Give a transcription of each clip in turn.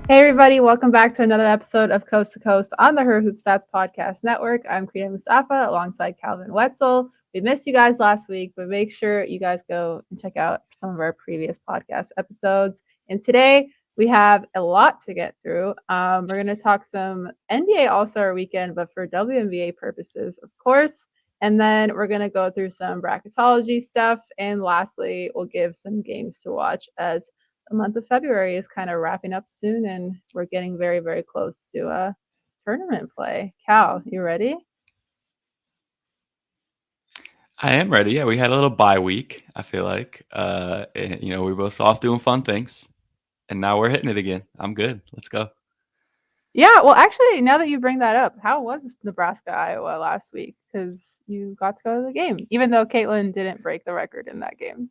Hey everybody, welcome back to another episode of Coast to Coast on the Her Hoop Stats Podcast Network. I'm Crina Mustafa alongside Calvin Wetzel. We missed you guys last week, but make sure you guys go and check out some of our previous podcast episodes. And today we have a lot to get through. We're going to talk some NBA All-Star Weekend, but for WNBA purposes, of course. And then we're going to go through some bracketology stuff. And lastly, we'll give some games to watch as the month of February is kind of wrapping up soon, and we're getting very, very close to tournament play. Cal, you ready? I am ready. Yeah, we had a little bye week, I feel like. We were both off doing fun things, and now we're hitting it again. I'm good. Let's go. Yeah, well, actually, now that you bring that up, how was Nebraska Iowa last week? Because you got to go to the game, even though Caitlin didn't break the record in that game.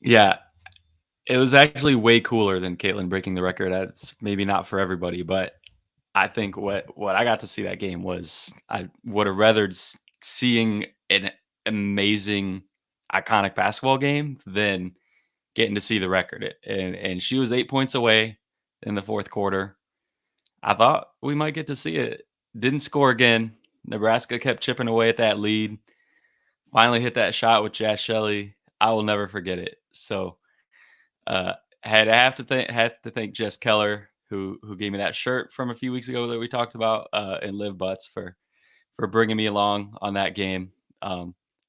Yeah, it was actually way cooler than Caitlin breaking the record. It's maybe not for everybody, but I think what I got to see that game was I would have rather seeing an amazing, iconic basketball game than getting to see the record. And she was 8 points away in the fourth quarter. I thought we might get to see it. Didn't score again. Nebraska kept chipping away at that lead. Finally hit that shot with Jazz Shelley. I will never forget it. So uh, have to thank Jess Keller who gave me that shirt from a few weeks ago that we talked about, and Liv Butts for bringing me along on that game.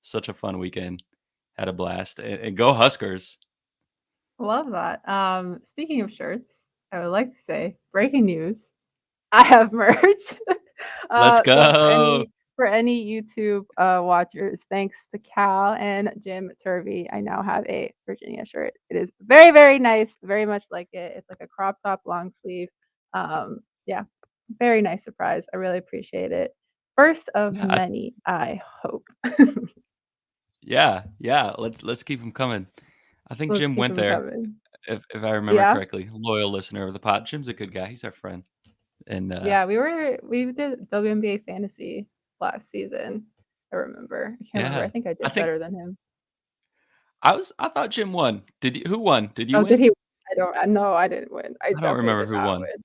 Such a fun weekend. Had a blast. And go Huskers. Love that. Speaking of shirts, I would like to say breaking news. I have merch. Let's So go. for any YouTube watchers, thanks to Cal and Jim Turvey, I now have a Virginia shirt. It is very, very nice, very much like it. It's like a crop top, long sleeve. Yeah, very nice surprise. I really appreciate it. First of Yeah, many, I hope. yeah. Let's keep them coming. I think Let's Jim keep went them there, coming. if I remember Yeah. correctly. Loyal listener of the pod. Jim's a good guy. He's our friend. And Yeah, we did WNBA fantasy last season. I remember. I can't remember. I yeah, think I I did think better than him. I thought Jim won. Who won? Did you Oh, did win? he? I don't. No, I didn't win. I I don't definitely remember did who not won. win.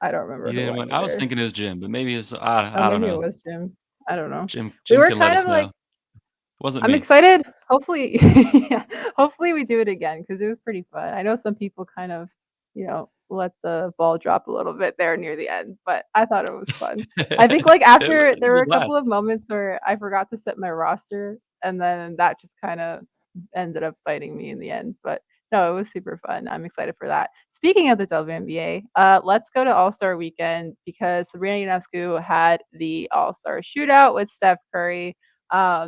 I don't remember You who didn't won win. I was either. thinking it was Jim, but maybe it's Oh, I don't maybe it know. was Jim. I don't know. We Jim were can let kind us of like, know. Wasn't I'm me. excited. Hopefully, yeah, hopefully we do it again because it was pretty fun. I know some people kind of, let the ball drop a little bit there near the end, but I thought it was fun. I think like after It there was were a a couple blast. of moments where I forgot to set my roster, and then that just kind of ended up biting me in the end. But no, it was super fun. I'm excited for that. Speaking of the WNBA, let's go to All Star Weekend because Sabrina Ionescu had the All Star Shootout with Steph Curry.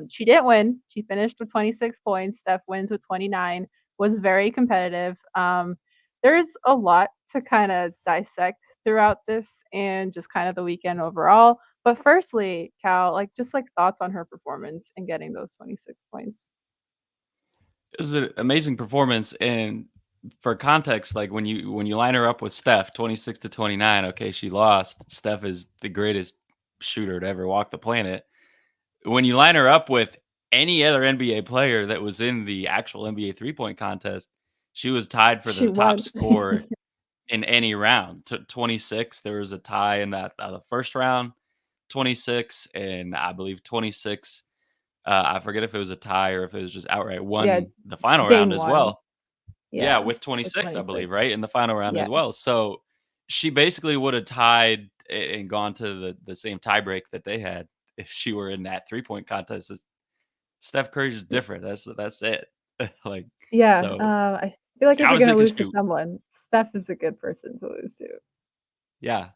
She didn't win. She finished with 26 points. Steph wins with 29. Was very competitive. There's a lot to kind of dissect throughout this and just kind of the weekend overall. But firstly, Cal, like just like thoughts on her performance and getting those 26 points. It was an amazing performance, and for context, like when you line her up with Steph, 26 to 29, okay, she lost. Steph is the greatest shooter to ever walk the planet. When you line her up with any other NBA player that was in the actual NBA three-point contest, she was tied for She the top won. score in any round. 26, there was a tie in that the first round, 26, and I believe 26. I forget if it was a tie or if it was just outright Yeah, won the final round Dane as won. well. Yeah, Yeah, with with 26, I believe, 26. right? In the final round Yeah. as well. So she basically would have tied and gone to the same tiebreak that they had if she were in that three-point contest. Steph Curry's just different. That's it. Like, Yeah, so I feel like if you're obviously gonna can lose to shoot. someone, Steph is a good person to lose to. Yeah.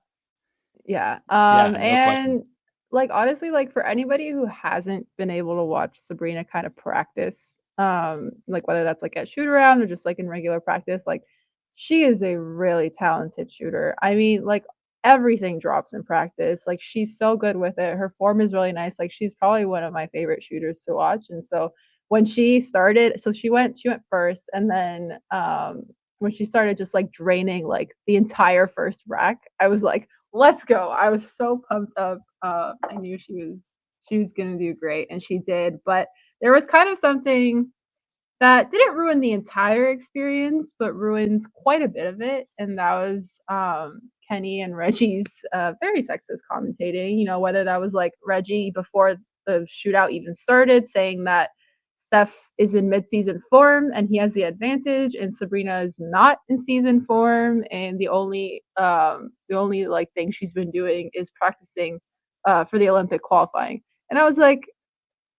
Yeah, Yeah, no question. and, like, honestly, like, for anybody who hasn't been able to watch Sabrina kind of practice, like, whether that's, like, at shoot around or just, like, in regular practice, like, she is a really talented shooter. I mean, like, everything drops in practice, like, she's so good with it, her form is really nice, like, she's probably one of my favorite shooters to watch, and so when she started so she went first, and then, when she started just, like, draining, like, the entire first rack, I was like, let's go. I was so pumped up. I knew she was gonna do great, and she did. But there was kind of something. that didn't ruin the entire experience, but ruined quite a bit of it. And that was Kenny and Reggie's very sexist commentating. You know, whether that was like Reggie before the shootout even started saying that Steph is in midseason form and he has the advantage, and Sabrina is not in season form, and the only like thing she's been doing is practicing for the Olympic qualifying. And I was like,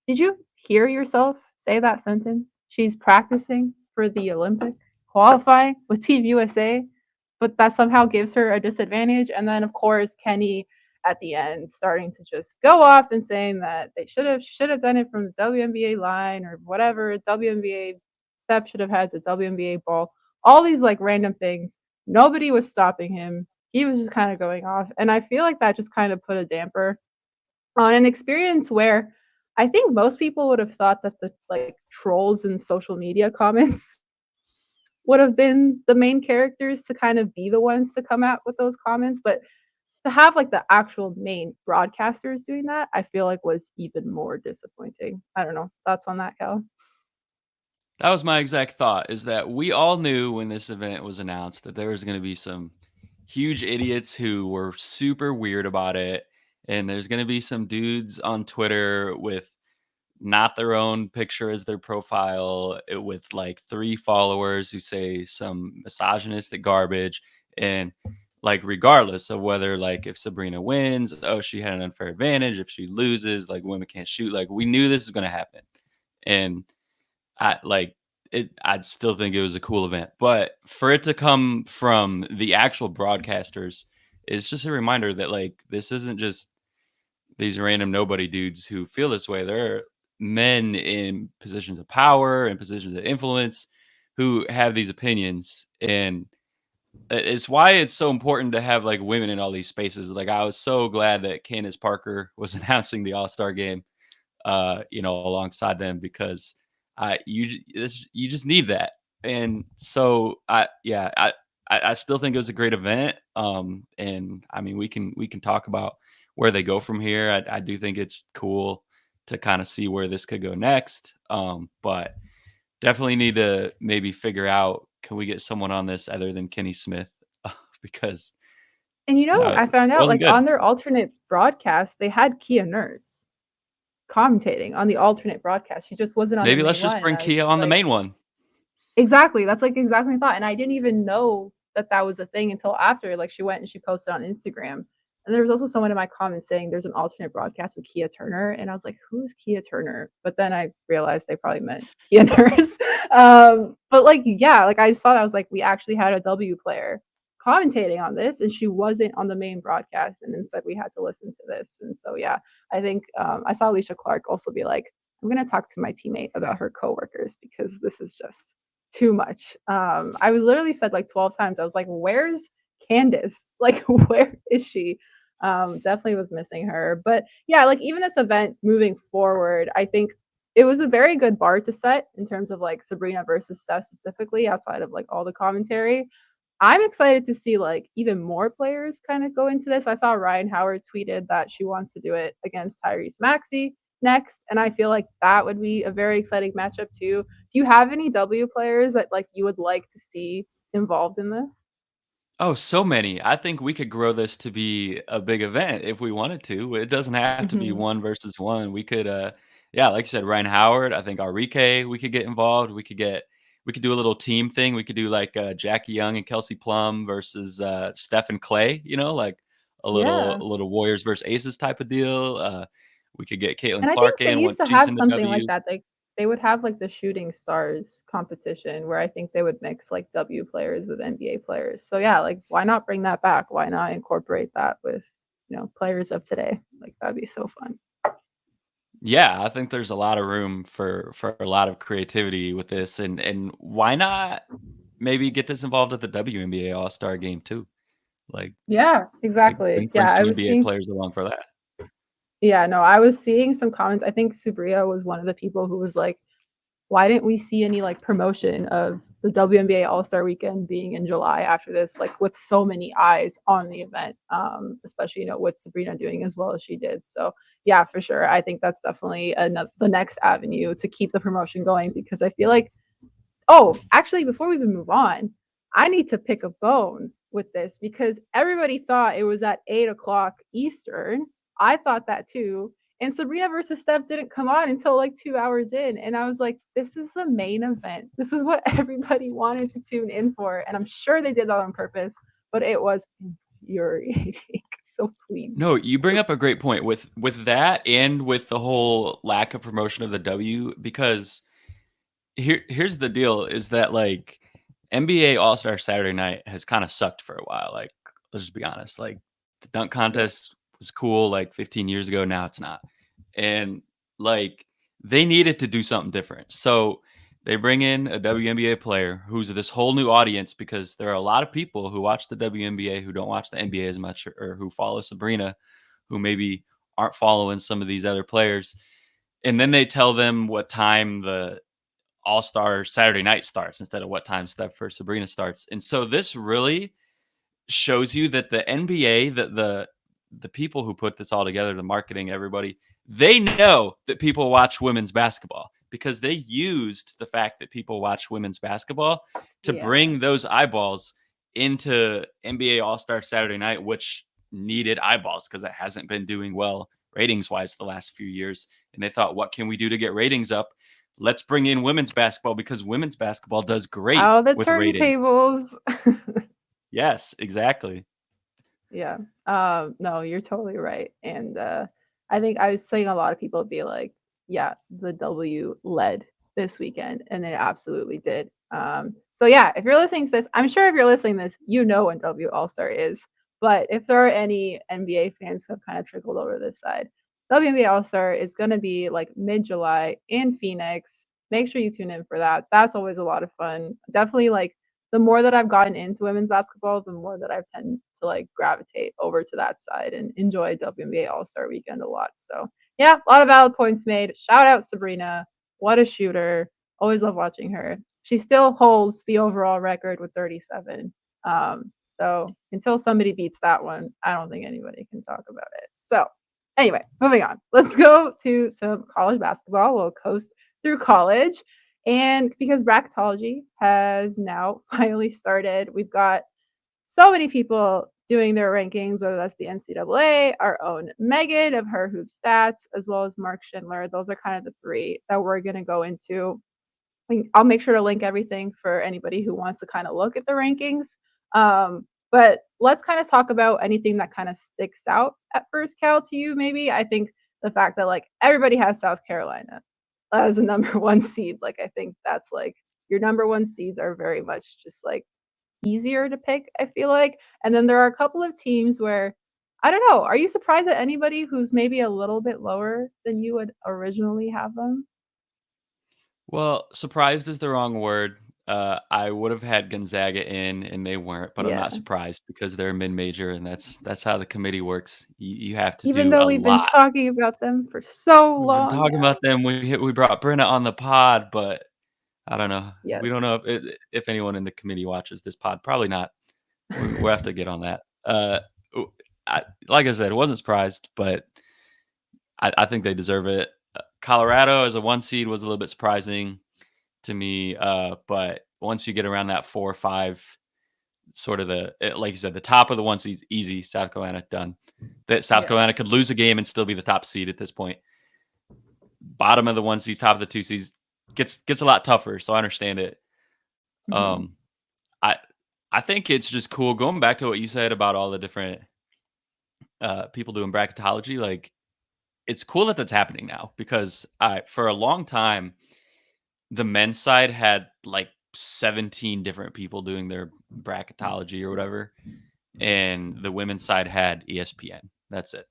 did you hear yourself say that sentence? She's practicing for the Olympic qualifying with Team USA, but that somehow gives her a disadvantage. And then, of course, Kenny at the end starting to just go off and saying that should have done it from the WNBA line or whatever. WNBA Steph should have had the WNBA ball. All these like random things. Nobody was stopping him. He was just kind of going off, and I feel like that just kind of put a damper on an experience where I think most people would have thought that the like trolls and social media comments would have been the main characters to kind of be the ones to come out with those comments, but to have like the actual main broadcasters doing that, I feel like was even more disappointing. I don't know. Thoughts on that, Cal? That was my exact thought, is that we all knew when this event was announced that there was going to be some huge idiots who were super weird about it. And there's going to be some dudes on Twitter with not their own picture as their profile, with like 3 followers who say some misogynistic garbage. And like, regardless of whether, like, if Sabrina wins, oh, she had an unfair advantage. If she loses, like, women can't shoot. Like, we knew this was going to happen. And I like it. I'd still think it was a cool event, but for it to come from the actual broadcasters is just a reminder that, like, this isn't just these random nobody dudes who feel this way. There are men in positions of power and positions of influence who have these opinions, and it's why it's so important to have like women in all these spaces. Like, I was so glad that Candace Parker was announcing the All-Star game, alongside them, because you just need that. And so I still think it was a great event. And I mean, we can talk about where they go from here. I do think it's cool to kind of see where this could go next. But definitely need to maybe figure out, can we get someone on this other than Kenny Smith, because And you know, it I found out wasn't like good. on their alternate broadcast, they had Kia Nurse commentating on the alternate broadcast. She just wasn't on the Maybe let's main just one. And bring I was Kia just on the like, main one. exactly. That's like exactly my thought. And I didn't even know that that was a thing until after like she went and she posted on Instagram. And there was also someone in my comments saying there's an alternate broadcast with Kia Turner. And I was like, who's Kia Turner? But then I realized they probably meant Kia Nurse. But like, yeah, like I saw that I was like, we actually had a W player commentating on this and she wasn't on the main broadcast. And instead we had to listen to this. And so, yeah, I think I saw Alicia Clark also be like, I'm going to talk to my teammate about her coworkers because this is just too much. I was literally said like 12 times. I was like, "Where's Candace? Like, where is she?" Definitely was missing her. But yeah, like even this event moving forward, I think it was a very good bar to set in terms of like Sabrina versus Steph specifically, outside of like all the commentary. I'm excited to see like even more players kind of go into this. I saw Ryan Howard tweeted that she wants to do it against Tyrese Maxey next, and I feel like that would be a very exciting matchup too. Do you have any W players that like you would like to see involved in this? Oh, so many. I think we could grow this to be a big event if we wanted to. It doesn't have to be Mhm. one versus one. We could, yeah, like you said, Ryan Howard. I think Enrique, we could get involved. We could do a little team thing. We could do like Jackie Young and Kelsey Plum versus Steph and Clay. Like Yeah. a little Warriors versus Aces type of deal. We could get Caitlin And I Clark think they in when used to she's have in the something like W. that. Like they would have like the shooting stars competition where I think they would mix like W players with NBA players. So yeah, like why not bring that back? Why not incorporate that with, players of today? Like that'd be so fun. Yeah, I think there's a lot of room for a lot of creativity with this, and why not maybe get this involved at the WNBA All-Star game too? Like Yeah, exactly. bring Yeah, I some was NBA seeing players along for that. yeah, no, I was seeing some comments. I think Subria was one of the people who was like, why didn't we see any like promotion of the WNBA All Star Weekend being in July after this, like with so many eyes on the event, especially with Sabrina doing as well as she did. So yeah, for sure, I think that's definitely the next avenue to keep the promotion going because I feel like Oh, actually, before we even move on, I need to pick a bone with this because everybody thought it was at 8 o'clock Eastern. I thought that too. And Sabrina versus Steph didn't come on until like 2 hours in. And I was like, this is the main event. This is what everybody wanted to tune in for. And I'm sure they did that on purpose, but it was infuriating. So please. No, you bring up a great point with that and with the whole lack of promotion of the W, because here's the deal is that like NBA All-Star Saturday Night has kind of sucked for a while. Like, let's just be honest. Like, the dunk Yeah. contest was cool like 15 years ago. Now it's not. And like, they needed to do something different. So they bring in a WNBA player who's this whole new audience, because there are a lot of people who watch the WNBA who don't watch the NBA as much, or who follow Sabrina, who maybe aren't following some of these other players. And then they tell them what time the All-Star Saturday Night starts instead of what time Steph or Sabrina starts. And so this really shows you that the NBA, the people who put this all together, the marketing, everybody, they know that people watch women's basketball, because they used the fact that people watch women's basketball to Yeah. bring those eyeballs into NBA All-Star Saturday Night, which needed eyeballs because it hasn't been doing well ratings wise the last few years. And they thought, what can we do to get ratings up? Let's bring in women's basketball, because women's basketball does great Oh, the with ratings. turntables. Yes, exactly. Yeah. No, you're totally right. And I think I was seeing a lot of people be like, yeah, the W led this weekend, and it absolutely did. So yeah, if you're listening to this, I'm sure if you're listening to this, you know when W All Star is. But if there are any NBA fans who have kind of trickled over this side, WNBA All Star is going to be like mid July in Phoenix. Make sure you tune in for that. That's always a lot of fun. Definitely like the more that I've gotten into women's basketball, the more that I've tended to like gravitate over to that side and enjoy WNBA All Star Weekend a lot. So yeah, a lot of valid points made. Shout out Sabrina, what a shooter! Always love watching her. She still holds the overall record with 37. So until somebody beats that one, I don't think anybody can talk about it. So anyway, moving on. Let's go to some college basketball. We'll coast through college. And because bracketology has now finally started, we've got so many people doing their rankings, whether that's the NCAA, our own Megan of Her Hoop Stats, as well as Mark Schindler. Those are kind of the three that we're going to go into. I'll make sure to link everything for anybody who wants to kind of look at the rankings. But let's kind of talk about anything that kind of sticks out at first, Cal, to you, maybe. I think the fact that like everybody has South Carolina as a number one seed. Like, I think that's like your number one seeds are very much just like easier to pick, I feel like. And then there are a couple of teams where I don't know. Are you surprised at anybody who's maybe a little bit lower than you would originally have them? Well, surprised is the wrong word. I would have had Gonzaga in, and they weren't, but I'm Yeah. not surprised because they're mid-major, and that's how the committee works. You have to Even do though a we've been lot. talking about them for so We've been long talking now. about them. We brought Brenna on the pod, but I don't know. We Yes. don't know if anyone in the committee watches this pod. Probably not. We'll have to get on that. Like I said, I wasn't surprised, but I think they deserve it. Colorado as a one seed was a little bit surprising to me, but once you get around that 4 or 5, sort of like you said, the top of the one seed's easy. South Carolina done. That South Yeah. Carolina could lose a game and still be the top seed at this point. Bottom of the one seeds, top of the two seeds gets a lot tougher. So I understand it. Mhm. Um, I I think it's just cool going back to what you said about all the different people doing bracketology. Like, it's cool that that's happening now, because for a long time the men's side had like 17 different people doing their bracketology or whatever, and the women's side had ESPN. That's it.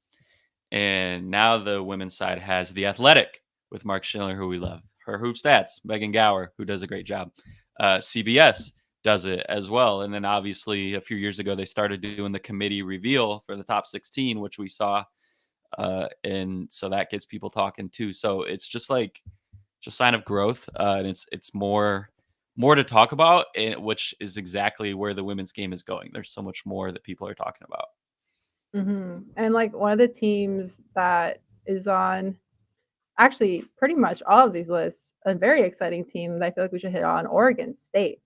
And now the women's side has The Athletic with Mark Schindler, who we love. Her Hoop Stats, Megan Gower, who does a great job. CBS does it as well. And then obviously a few years ago, they started doing the committee reveal for the top 16, which we saw. And so that gets people talking too. So it's just like, just sign of growth. And it's more to talk about, which is exactly where the women's game is going. There's so much more that people are talking about. And like one of the teams that is on actually pretty much all of these lists, a very exciting team that I feel like we should hit on, Oregon State,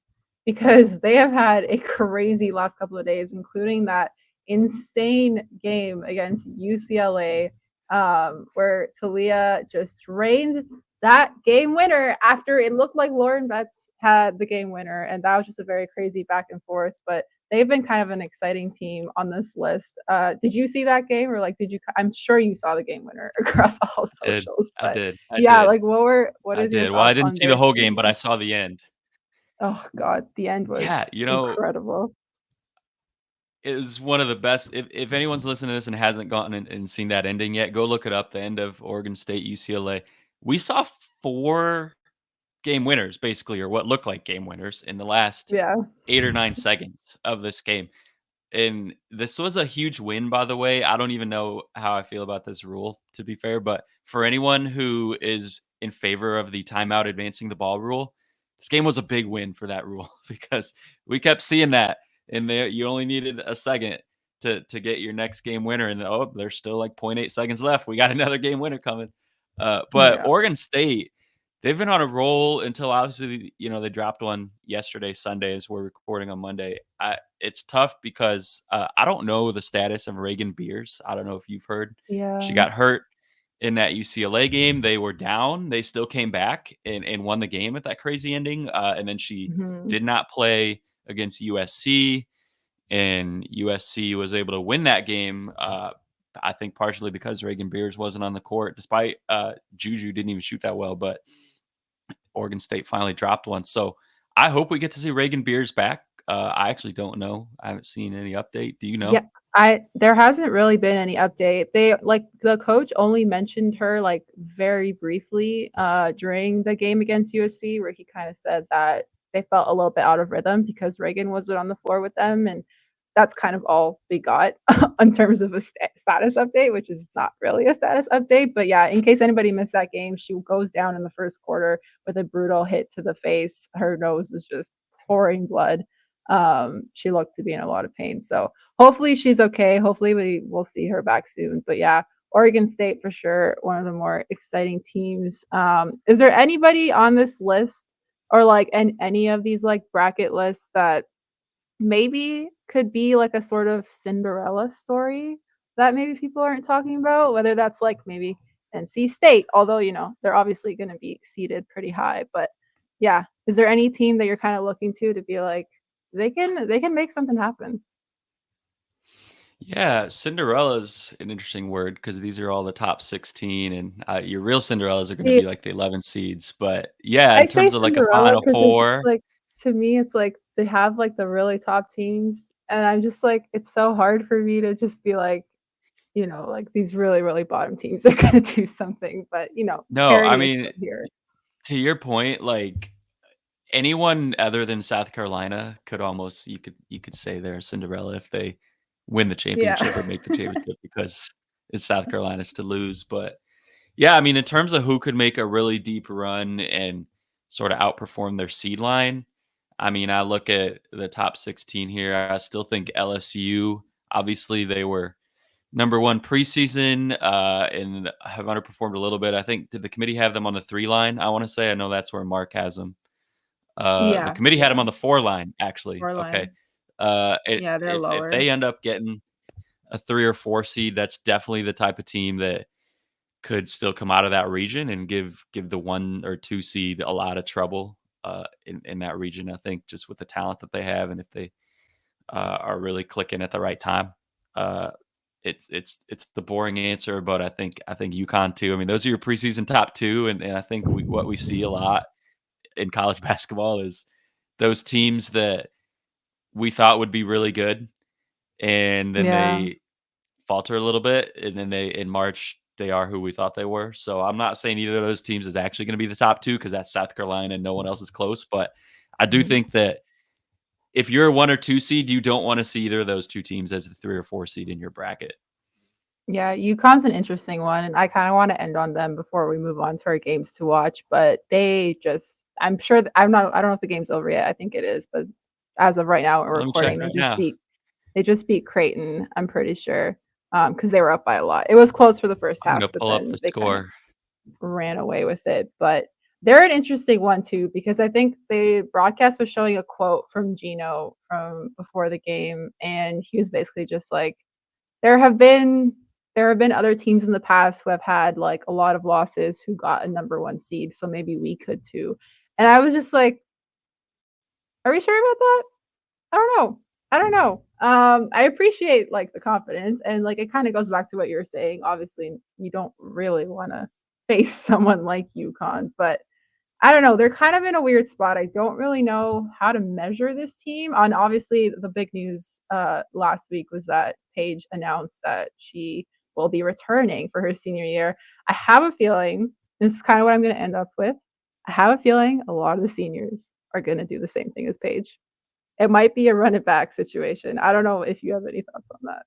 because they have had a crazy last couple of days, including that insane game against UCLA, where Talia just drained that game winner after it looked like Lauren Betts had the game winner. And that was just a very crazy back and forth. But they've been kind of an exciting team on this list. Did you see that game, or like did you? I'm sure you saw the game winner across all Did. socials, I but did. I yeah, did. like what I is your did. Well, I thoughts didn't on see the their whole game, but I team? saw the end. Oh God, the end Yeah, was incredible. it was one of the best. If anyone's listening to this and hasn't gone and seen that ending yet, go look it up. The end of Oregon State UCLA. We saw 4 game winners, basically, or what looked like game winners in the last Yeah, 8 or 9 seconds of this game. And this was a huge win, by the way. I don't even know how I feel about this rule, to be fair. But for anyone who is in favor of the timeout advancing the ball rule, this game was a big win for that rule because we kept seeing that. And you only needed a second to get your next game winner. And oh, there's still like zero point 0.8 seconds left. We got another game winner coming. But yeah, Oregon State, they've been on a roll until obviously, they dropped one yesterday, Sunday, as we're recording on Monday. It's tough because I don't know the status of Reagan Beers. I don't know if you've heard. She yeah. got hurt in that UCLA game. They were down. They still came back and won the game at that crazy ending. And then she Mhm. did not play against USC, and USC was able to win that game. I think partially because Reagan Beers wasn't on the court, despite Juju didn't even shoot that well, but Oregon State finally dropped one. So I hope we get to see Reagan Beers back. I actually don't know. I haven't seen any update. Do you Yeah, know? I there hasn't really been any update. They like the coach only mentioned her like very briefly during the game against USC, where he kind of said that they felt a little bit out of rhythm because Reagan wasn't on the floor with them, and that's kind of all we got in terms of a status update, which is not really a status update. But yeah, in case anybody missed that game, she goes down in the first quarter with a brutal hit to the face. Her nose was just pouring blood. She looked to be in a lot of pain. So hopefully she's okay. Hopefully we will see her back soon. But yeah, Oregon State for sure, one of the more exciting teams. Is there anybody on this list or like any of these like bracket lists that maybe could be like a sort of Cinderella story that maybe people aren't talking about? Whether that's like maybe NC State, although they're obviously going to be seated pretty high. But yeah, is there any team that you're kind of looking to be like they can make something happen? Yeah, Cinderella's an interesting word because these are all the top 16, and your real Cinderellas are going to be like the 11 seeds. But yeah, I in say terms of like a Cinderella Final because it's just Four, like to me, it's like they have like the really top teams, and I'm just like it's so hard for me to just be like, like these really, really bottom teams are gonna do something, but no, I parity is mean, still here. to your point, like anyone other than South Carolina could almost you could say they're Cinderella if they win the championship or Yeah. make the championship because it's South Carolina's to lose. But yeah, I mean, in terms of who could make a really deep run and sort of outperform their seed line, I mean, I look at the top 16 here. I still think LSU, obviously, they were number one preseason and have underperformed a little bit. I think, did the committee have them on the 3 line? I want to say, I know that's where Mark has them. The Yeah, committee had them yeah. on the 4 line, actually. Or Okay. line. It, Yeah, they're if lower. they end up getting a 3 or 4 seed, that's definitely the type of team that could still come out of that region and give the 1 or 2 seed a lot of trouble in that region. I think just with the talent that they have, and if they are really clicking at the right time, uh, it's the boring answer, but I think UConn too. I mean, those are your preseason top 2, and I think what we see a lot in college basketball is those teams that we thought would be really good, and then Yeah. they falter a little bit, and then they in March they are who we thought they were. So I'm not saying either of those teams is actually going to be the top 2 because that's South Carolina and no one else is close. But I do Mhm. think that if you're a 1 or 2 seed, you don't want to see either of those 2 teams as the 3 or 4 seed in your bracket. Yeah, UConn's an interesting one, and I kinda wanna end on them before we move on to our games to watch, but they just I'm sure th I don't know if the game's over yet, I think it is, but as of right now, we're Let me check recording, right now. they just beat Creighton, I'm pretty sure, because they were up by a lot. It was close for the first I'm half, gonna but pull up the then they kinda score. ran away with it. But they're an interesting one too, because I think the broadcast was showing a quote from Gino from before the game, and he was basically just like, there have been there have been other teams in the past who have had like a lot of losses who got a number one seed, so maybe we could too. And I was just like, are we sure about that? I don't know. I don't know. I appreciate like the confidence, and like it kind of goes back to what you're saying. Obviously, you don't really want to face someone like UConn, but I don't know. They're kind of in a weird spot. I don't really know how to measure this team. And obviously, the big news last week was that Paige announced that she will be returning for her senior year. I have a feeling this is kind of what I'm going to end up with. I have a feeling a lot of the seniors are going to do the same thing as Paige. It might be a run it back situation. I don't know if you have any thoughts on that.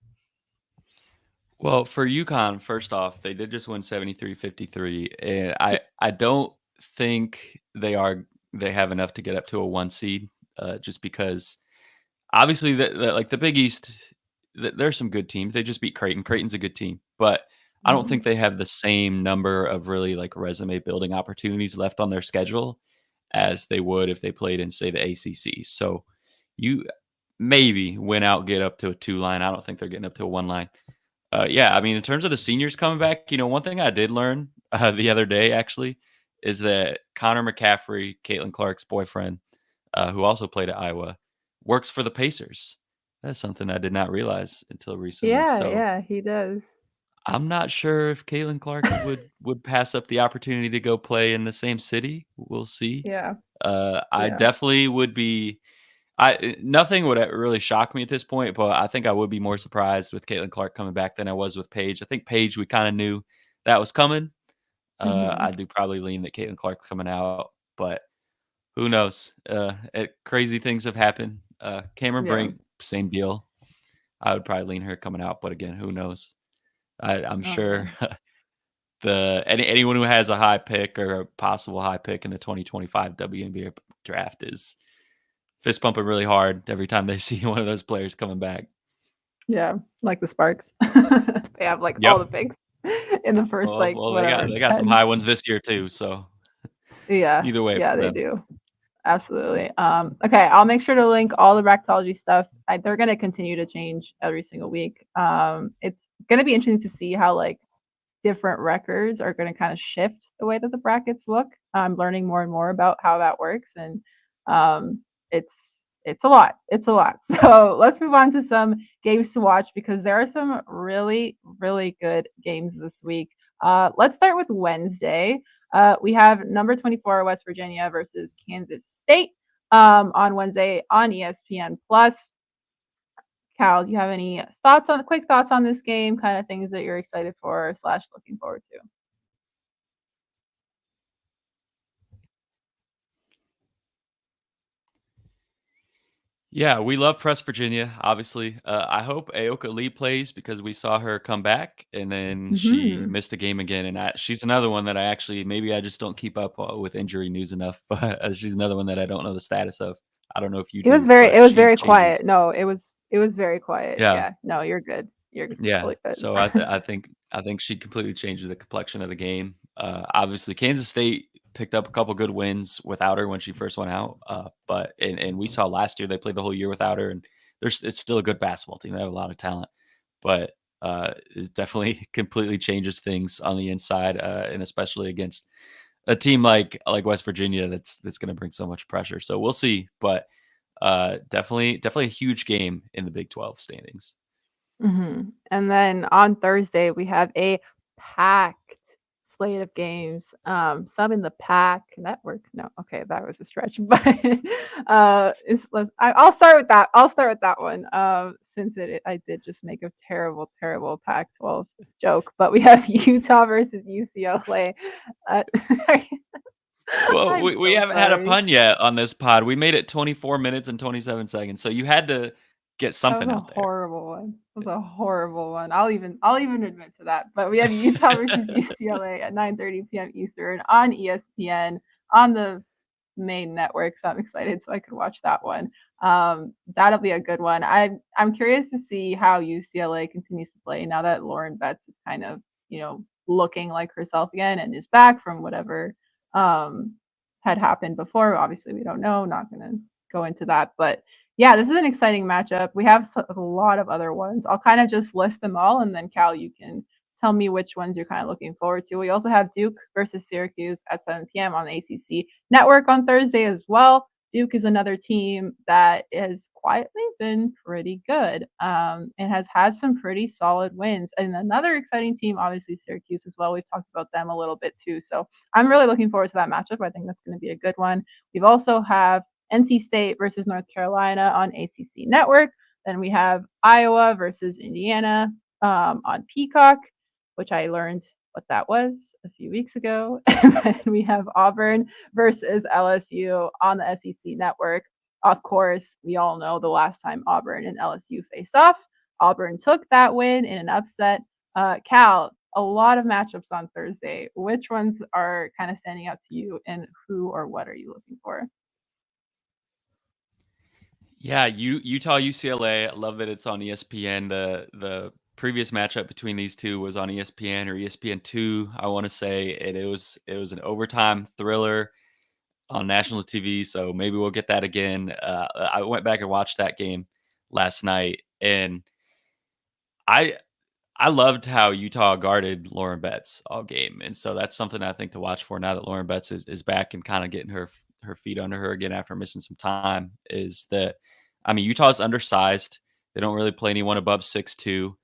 Well, for UConn, first off, they did just win 73-53, and Yeah. I don't think they have enough to get up to a 1 seed, just because obviously like the Big East, there's some good teams. They just beat Creighton. Creighton's a good team, but I don't think Mhm. they have the same number of really like resume building opportunities left on their schedule as they would if they played in, say, the ACC. So you maybe win out, get up to a 2 line. I don't think they're getting up to a 1 line. Yeah, I mean, in terms of the seniors coming back, one thing I did learn the other day actually is that Connor McCaffrey, Caitlin Clark's boyfriend, who also played at Iowa, works for the Pacers. That's something I did not realize until recently. Yeah, So yeah, he does. I'm not sure if Caitlin Clark would pass up the opportunity to go play in the same city. We'll see. Yeah, I yeah. definitely would be. I nothing would really shock me at this point, but I think I would be more surprised with Caitlin Clark coming back than I was with Paige. I think Paige, we kind of knew that was coming. I Mhm. do probably lean that Caitlin Clark's coming out, but who knows? Crazy things have happened. Cameron Yeah. Brink, same deal. I would probably lean her coming out, but again, who knows? I'm Oh, yeah. sure anyone who has a high pick or a possible high pick in the 2025 WNBA draft is fist pumping really hard every time they see one of those players coming back. Yeah, like the Sparks. They have, like, all Yep. the picks in the first, Well, like, well, they got whatever, they got some 10. high ones this year too. So Yeah, either way yeah, for they them. do. Absolutely. Okay, I'll make sure to link all the bracketology stuff. They're gonna continue to change every single week. It's gonna be interesting to see how, like, different records are gonna kinda shift the way that the brackets look. I'm learning more and more about how that works, and, um, it's it's a lot. It's a lot. So, let's move on to some games to watch because there are some really, really good games this week. Let's start with Wednesday. We have number 24 West Virginia versus Kansas State, on Wednesday on ESPN Plus. Cal, do you have any quick thoughts on this game, kind of things that you're excited for slash looking forward to? Yeah, we love Press Virginia, obviously. I hope Aoka Lee plays because we saw her come back and then she Mhm. missed a game again. And she's another one that maybe I just don't keep up with injury news enough, but she's another one that I don't know the status of. I don't know if you do, It but was she very changes. quiet. No, it was very quiet. Yeah, Yeah. No, you're good. You're yeah. totally good. So I think she completely changed the complexion of the game. Obviously, Kansas State picked up a couple good wins without her when she first went out. But and we saw last year they played the whole year without her, and it's still a good basketball team. They have a lot of talent, but it definitely completely changes things on the inside, and especially against a team like West Virginia that's going to bring so much pressure. So we'll see, but definitely a huge game in the Big 12 standings. And then on Thursday, we have a packed slate of games. Some in the Pack Network. No, okay, that was a stretch, but I'll start with that. I'll start with that one. Since I did just make a terrible, terrible Pac-12 joke, but we have Utah versus UCLA. Uh, Well, I'm we so haven't had a sorry. pun yet on this pod. We made it 24 minutes and 27 seconds, so you had to get That was something a out there. horrible one. It was a horrible one. I'll even admit to that. But we have Utah versus UCLA at 9:30 p.m. Eastern on ESPN on the main network. So I'm excited so I could watch that one. That'll be a good one. I'm curious to see how UCLA continues to play now that Lauren Betts is kind of, looking like herself again and is back from whatever um, had happened before. Obviously, we don't know. Not going to go into that, but yeah, this is an exciting matchup. We have a lot of other ones. I'll kind of just list them all, and then Cal, you can tell me which ones you're kind of looking forward to. We also have Duke versus Syracuse at 7 p.m. on the ACC network on Thursday as well. Duke is another team that has quietly been pretty good and has had some pretty solid wins. And another exciting team, obviously, Syracuse as well. We've talked about them a little bit too. So I'm really looking forward to that matchup. I think that's going to be a good one. We've also have NC State versus North Carolina on ACC Network. Then we have Iowa versus Indiana on Peacock, which I learned what that was a few weeks ago. And then we have Auburn versus LSU on the SEC Network. Of course, we all know the last time Auburn and LSU faced off, Auburn took that win in an upset. Cal, a lot of matchups on Thursday. Which ones are kind of standing out to you, and who or what are you looking for? Yeah, Utah UCLA. I love that it's on ESPN. The previous matchup between these two was on ESPN or ESPN2, I want to say, and it was an overtime thriller on national TV. So maybe we'll get that again. I went back and watched that game last night, and I I loved how Utah guarded Lauren Betts all game, and so that's something I think to watch for now that Lauren Betts is back and kind of getting her feet under her again after missing some time. Is that I mean Utah's undersized; they don't really play anyone above 6'2",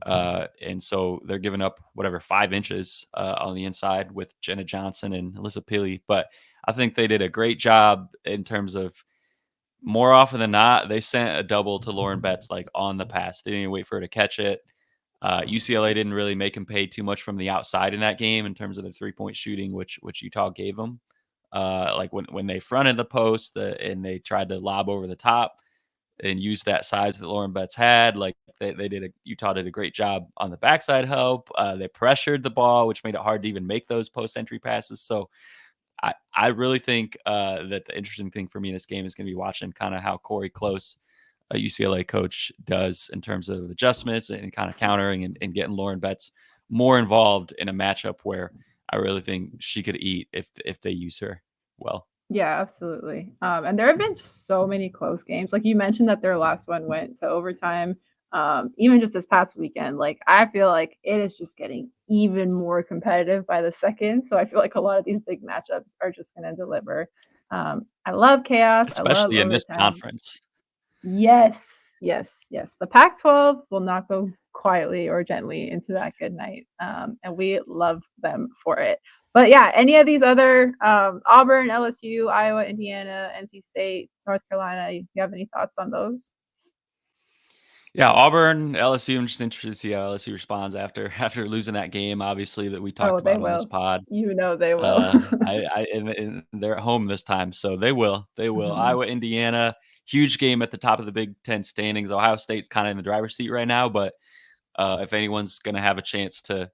and so they're giving up whatever 5 inches on the inside with Jenna Johnson and Alyssa Pili. But I think they did a great job in terms of more often than not, they sent a double to Lauren Betts like on the pass. They didn't even wait for her to catch it. UCLA didn't really make him pay too much from the outside in that game in terms of the 3-point shooting, which Utah gave them. Like when they fronted the post and they tried to lob over the top and use that size that Lauren Betts had, like Utah did a great job on the backside help. They pressured the ball, which made it hard to even make those post entry passes. So I really think that the interesting thing for me in this game is going to be watching kind of how Corey Close, a UCLA coach, does in terms of adjustments and kind of countering and getting Lauren Betts more involved in a matchup where I really think she could eat if they use her well. Yeah, absolutely. And there have been so many close games. Like you mentioned that their last one went to overtime. Even just this past weekend, like I feel like it is just getting even more competitive by the second. So I feel like a lot of these big matchups are just going to deliver. I love chaos. I love Especially in this overtime. conference. Yes, yes, yes. The Pac-12 will not go quietly or gently into that good night, and we love them for it. But yeah, any of these other Auburn, LSU, Iowa, Indiana, NC State, North Carolina, you have any thoughts on those? Yeah, Auburn, LSU. I'm just interested to see how LSU responds after losing that game. Obviously, that we Oh, talked they about on this will. pod. You know they will. I and they're at home this time, so they will. They will. Mhm. Iowa, Indiana, huge game at the top of the Big Ten standings. Ohio State's kind of in the driver's seat right now, but if anyone's going to have a chance to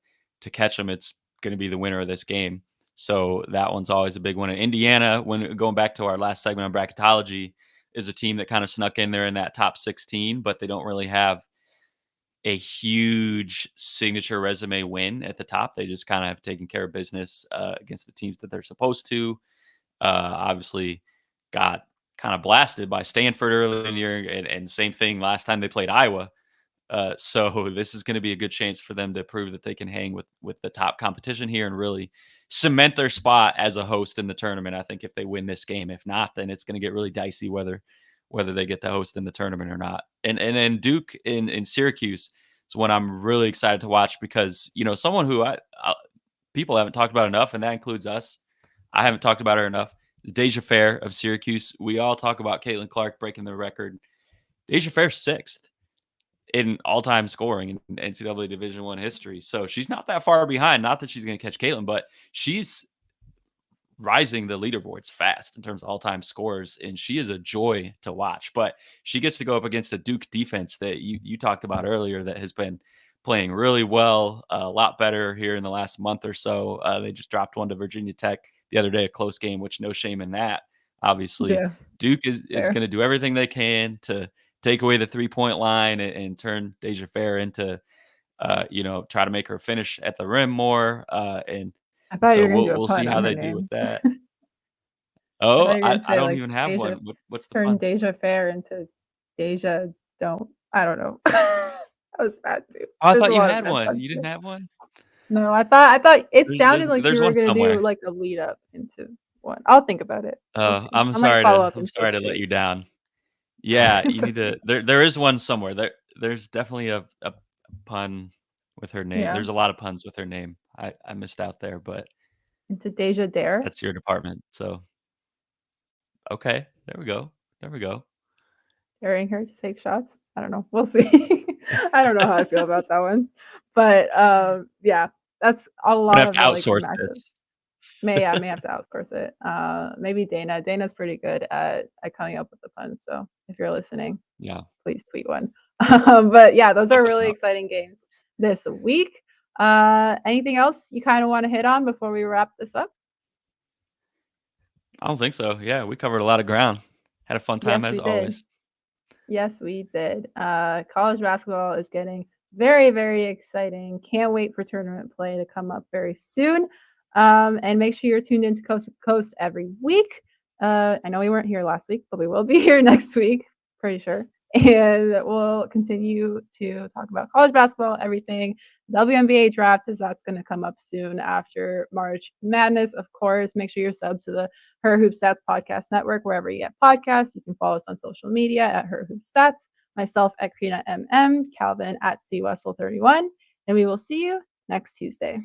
catch them, it's going to be the winner of this game. So that one's always a big one. And Indiana, when going back to our last segment on bracketology, is a team that kind of snuck in there in that top 16, but they don't really have a huge signature resume win at the top. They just kind of have taken care of business against the teams that they're supposed to. Obviously, got kind of blasted by Stanford early in the year, and same thing last time they played Iowa. So this is going to be a good chance for them to prove that they can hang with the top competition here and really cement their spot as a host in the tournament. I think if they win this game, if not, then it's going to get really dicey whether they get to host in the tournament or not. And then Duke in Syracuse is one I'm really excited to watch because someone who people haven't talked about enough, and that includes us. I haven't talked about her enough. Is Deja Fair of Syracuse. We all talk about Caitlin Clark breaking the record. Deja Fair's sixth in all-time scoring in NCAA Division I history. So she's not that far behind. Not that she's going to catch Caitlin, but she's rising the leaderboards fast in terms of all-time scores, and she is a joy to watch. But she gets to go up against a Duke defense that you talked about earlier that has been playing really well, a lot better here in the last month or so. They just dropped one to Virginia Tech the other day, a close game, which no shame in that. Obviously, Yeah, Duke is fair. going to do everything they can to take away the 3-point line and turn Deja Fair into try to make her finish at the rim more. And I thought you so were gonna do a we'll see pun on how her they do with name. that. I Oh, thought you were I gonna I say don't like even have Deja one. What's the turn pun? Deja Fair into Deja don't. I don't know. That was bad too. Oh, I There's a thought you lot of had bad one. puns You didn't today. have one? No, I thought it sounded like you There's were one gonna do somewhere. like a lead up into one. I'll think about it. We'll Oh, see. I might follow up I'm and say sorry to let two. you down. Yeah, It's you need okay. to there is one somewhere. There's definitely a pun with her name. Yeah. There's a lot of puns with her name. I missed out there, but Into Deja Dare, that's your department. So, okay, there we go. There we go. daring her to take shots. I don't know. We'll see. I don't know how I feel about that one. But yeah, that's a Gonna lot have of to the like outsource matchups. this. May have to outsource it. Maybe Dana. Dana's pretty good at coming up with the puns. So if you're listening, Yeah, please tweet one. But yeah, those help are us really out. exciting games this week. Anything else you kind of want to hit on before we wrap this up? I don't think so. Yeah, we covered a lot of ground. Had a fun time Yes, as we did. always. Yes, we did. College basketball is getting very, very exciting. Can't wait for tournament play to come up very soon. And make sure you're tuned into Coast to Coast every week. I know we weren't here last week, but we will be here next week, pretty sure. And we'll continue to talk about college basketball, everything. WNBA draft is that's going to come up soon after March Madness, of course. Make sure you're subbed to the Her Hoop Stats Podcast Network, wherever you get podcasts. You can follow us on social media at Her Hoop Stats, myself at Crina MM, Calvin at CWessel31, and we will see you next Tuesday.